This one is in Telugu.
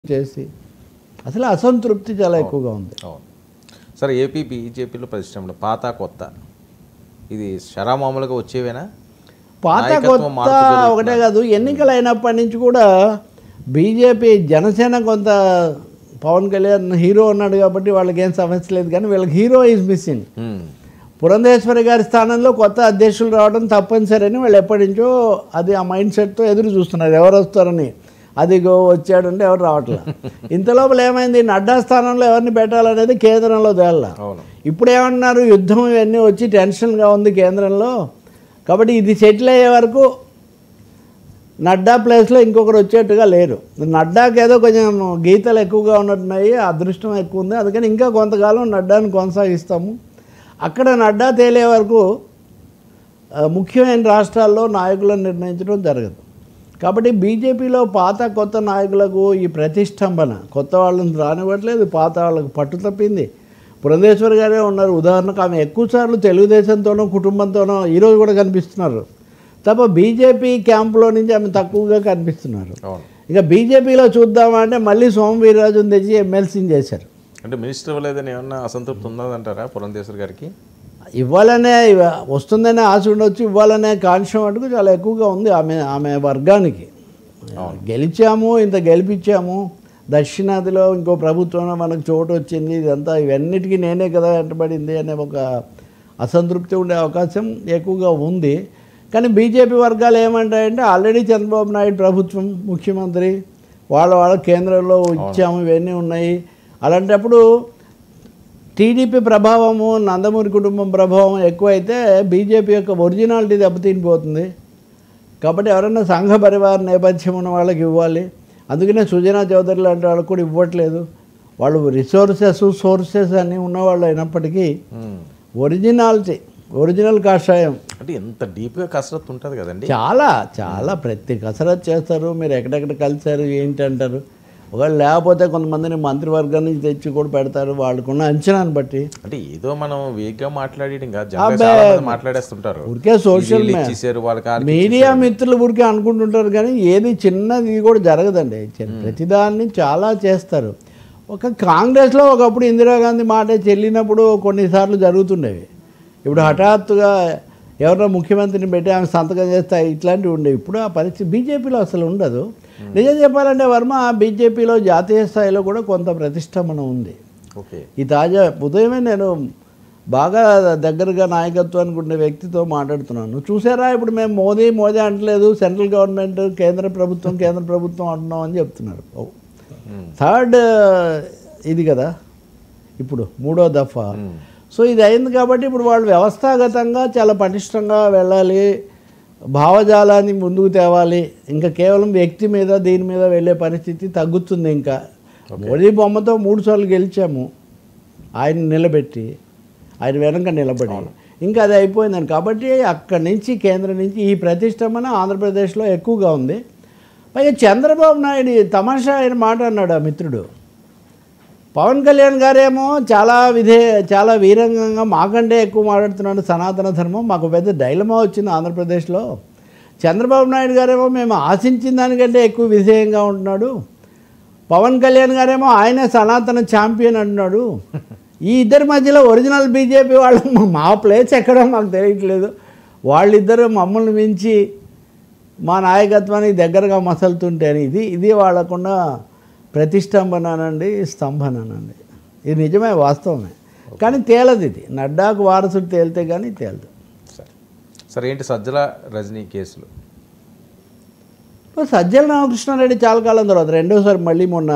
చేసి అసలు అసంతృప్తి చాలా ఎక్కువగా ఉంది. సరే, ఏపీ బీజేపీలో పరిశ్రమలు పాత కొత్త ఇది శరామామూలుగా వచ్చేవేనా? పాత కొత్త ఒకటే కాదు, ఎన్నికలు అయినప్పటి నుంచి కూడా బీజేపీ జనసేన కొంత పవన్ కళ్యాణ్ హీరో ఉన్నాడు కాబట్టి వాళ్ళకి ఏం సమస్య లేదు, కానీ వీళ్ళకి హీరో ఈజ్ మిస్సింగ్. పురంధేశ్వరి గారి స్థానంలో కొత్త అధ్యక్షులు రావడం తప్పనిసరి అని వాళ్ళు ఎప్పటి నుంచో అది ఆ మైండ్ సెట్తో ఎదురు చూస్తున్నారు, ఎవరు వస్తారని. అదిగో వచ్చాడంటే ఎవరు రావట్లేదు. ఇంతలోపల ఏమైంది, నడ్డా స్థానంలో ఎవరిని పెట్టాలనేది కేంద్రంలో తేల. ఇప్పుడు ఏమన్నారు, యుద్ధం ఇవన్నీ వచ్చి టెన్షన్గా ఉంది కేంద్రంలో, కాబట్టి ఇది సెటిల్ అయ్యే వరకు నడ్డా ప్లేస్లో ఇంకొకరు వచ్చేట్టుగా లేరు. నడ్డాకి ఏదో కొంచెం గీతలు ఎక్కువగా ఉన్నట్టున్నాయి, అదృష్టం ఎక్కువ ఉంది, అందుకని ఇంకా కొంతకాలం నడ్డాని కొనసాగిస్తాము. అక్కడ నడ్డా తేలే వరకు ముఖ్యమైన రాష్ట్రాల్లో నాయకులను నిర్ణయించడం జరగదు. కాబట్టి బీజేపీలో పాత కొత్త నాయకులకు ఈ ప్రతిష్టంభన, కొత్త వాళ్ళని రానివ్వట్లేదు, పాత వాళ్ళకు పట్టు తప్పింది. పురంధేశ్వరి గారే ఉన్నారు ఉదాహరణకు, ఆమె ఎక్కువసార్లు తెలుగుదేశంతోనో కుటుంబంతోనో ఈరోజు కూడా కనిపిస్తున్నారు తప్ప బీజేపీ క్యాంపులో నుంచి ఆమె తక్కువగా కనిపిస్తున్నారు. ఇక బీజేపీలో చూద్దామంటే మళ్ళీ సోము వీర్రాజును తెచ్చి ఎమ్మెల్సీని చేశారు. అంటే మినిస్టర్ ఇవ్వలేదని ఏమన్నా అసంతృప్తి ఉన్నదంటారా పురంధేశ్వరి గారికి? ఇవ్వాలనే వస్తుందనే ఆశ ఉండొచ్చు, ఇవ్వాలనే కాంక్షం మటుకు చాలా ఎక్కువగా ఉంది ఆమె వర్గానికి. గెలిచాము, ఇంత గెలిపించాము, దక్షిణాదిలో ఇంకో ప్రభుత్వంలో మనకు చోటు వచ్చింది, ఇదంతా ఇవన్నిటికీ నేనే కదా వెంటబడింది అనే ఒక అసంతృప్తి ఉండే అవకాశం ఎక్కువగా ఉంది. కానీ బీజేపీ వర్గాలు ఏమంటాయంటే ఆల్రెడీ చంద్రబాబు నాయుడు ప్రభుత్వం ముఖ్యమంత్రి, వాళ్ళ కేంద్రంలో ఇచ్చాము, ఇవన్నీ ఉన్నాయి. అలాంటప్పుడు టీడీపీ ప్రభావము, నందమూరి కుటుంబం ప్రభావం ఎక్కువైతే బీజేపీ యొక్క ఒరిజినాలిటీ దెబ్బతినిపోతుంది. కాబట్టి ఎవరైనా సంఘ పరివార నేపథ్యం ఉన్న వాళ్ళకి ఇవ్వాలి. అందుకనే సుజనా చౌదరి లాంటి వాళ్ళకి కూడా ఇవ్వట్లేదు. వాళ్ళు సోర్సెస్ అన్నీ ఉన్నవాళ్ళు అయినప్పటికీ ఒరిజినాలిటీ, ఒరిజినల్ కాషాయం అంటే ఎంత డీప్గా కసరత్తు ఉంటుంది కదండి. చాలా ప్రతి కసరత్తు చేస్తారు. మీరు ఎక్కడెక్కడ కలిశారు ఏంటి అంటారు. ఒకవేళ లేకపోతే కొంతమందిని మంత్రివర్గం నుంచి తెచ్చి కూడా పెడతారు వాళ్ళకున్న అంచనాను బట్టి. అంటే ఏదో మనం వేగ్గా మాట్లాడేస్తుంటారు, ఊరికే సోషల్ మీడియా మిత్రులు ఊరికే అనుకుంటుంటారు, కానీ ఏది చిన్నది కూడా జరగదండి. ప్రతిదాన్ని చాలా చేస్తారు. ఒక కాంగ్రెస్లో ఒకప్పుడు ఇందిరాగాంధీ మాట చెల్లినప్పుడు కొన్నిసార్లు జరుగుతుండేవి. ఇప్పుడు హఠాత్తుగా ఎవరో ముఖ్యమంత్రిని పెట్టి ఆమె సంతకం చేస్తే ఇట్లాంటివి ఉండేవి. ఇప్పుడు ఆ పరిస్థితి బీజేపీలో అసలు ఉండదు. నిజం చెప్పాలంటే వర్మ, బీజేపీలో జాతీయ స్థాయిలో కూడా కొంత ప్రతిష్టంభన ఉంది. ఈ తాజా ఉదయమే నేను బాగా దగ్గరగా నాయకత్వానికి ఉండే వ్యక్తితో మాట్లాడుతున్నాను. చూసారా, ఇప్పుడు మేము మోదీ అంటలేదు, సెంట్రల్ గవర్నమెంట్ కేంద్ర ప్రభుత్వం అంటున్నాం అని చెప్తున్నారు. థర్డ్ ఇది కదా ఇప్పుడు, మూడో దఫా. సో ఇది అయింది కాబట్టి ఇప్పుడు వాళ్ళు వ్యవస్థాగతంగా చాలా పటిష్టంగా వెళ్ళాలి, భావజాలాన్ని ముందుకు తేవాలి. ఇంకా కేవలం వ్యక్తి మీద దీని మీద వెళ్ళే పరిస్థితి తగ్గుతుంది. ఇంకా మోదీ బొమ్మతో 3 సార్లు గెలిచాము, ఆయన నిలబెట్టి, ఆయన వెనక నిలబడి, ఇంకా అది అయిపోయిందని. కాబట్టి అక్కడి నుంచి కేంద్రం నుంచి ఈ ప్రతిష్టంభన ఆంధ్రప్రదేశ్లో ఎక్కువగా ఉంది. పైగా చంద్రబాబు నాయుడు తమాషా అయిన మాట అన్నాడు ఆ మిత్రుడు. పవన్ కళ్యాణ్ గారేమో చాలా వీరంగంగా మాకంటే ఎక్కువ మాట్లాడుతున్నాడు సనాతన ధర్మం, మాకు పెద్ద డైలమా వచ్చింది ఆంధ్రప్రదేశ్లో. చంద్రబాబు నాయుడు గారేమో మేము ఆశించిన దానికంటే ఎక్కువ విధేయంగా ఉంటున్నాడు. పవన్ కళ్యాణ్ గారేమో ఆయనే సనాతన ఛాంపియన్ అంటున్నాడు. ఈ ఇద్దరి మధ్యలో ఒరిజినల్ బీజేపీ వాళ్ళు మా ప్లేస్ ఎక్కడో మాకు తెలియట్లేదు. వాళ్ళిద్దరూ మమ్మల్ని మించి మా నాయకత్వానికి దగ్గరగా మసలుతుంటే ఇది వాళ్ళకున్న ప్రతిష్టంభనానండి, స్తంభనానండి. ఇది నిజమే, వాస్తవమే. కానీ తేలదు ఇది. నడ్డాకు వారసుడు తేలితే కానీ తేలదు. సరే, ఏంటి సజ్జల రజనీ కేసులు? సజ్జల రామకృష్ణారెడ్డి చాలా కాలం తర్వాత రెండోసారి మళ్ళీ మొన్న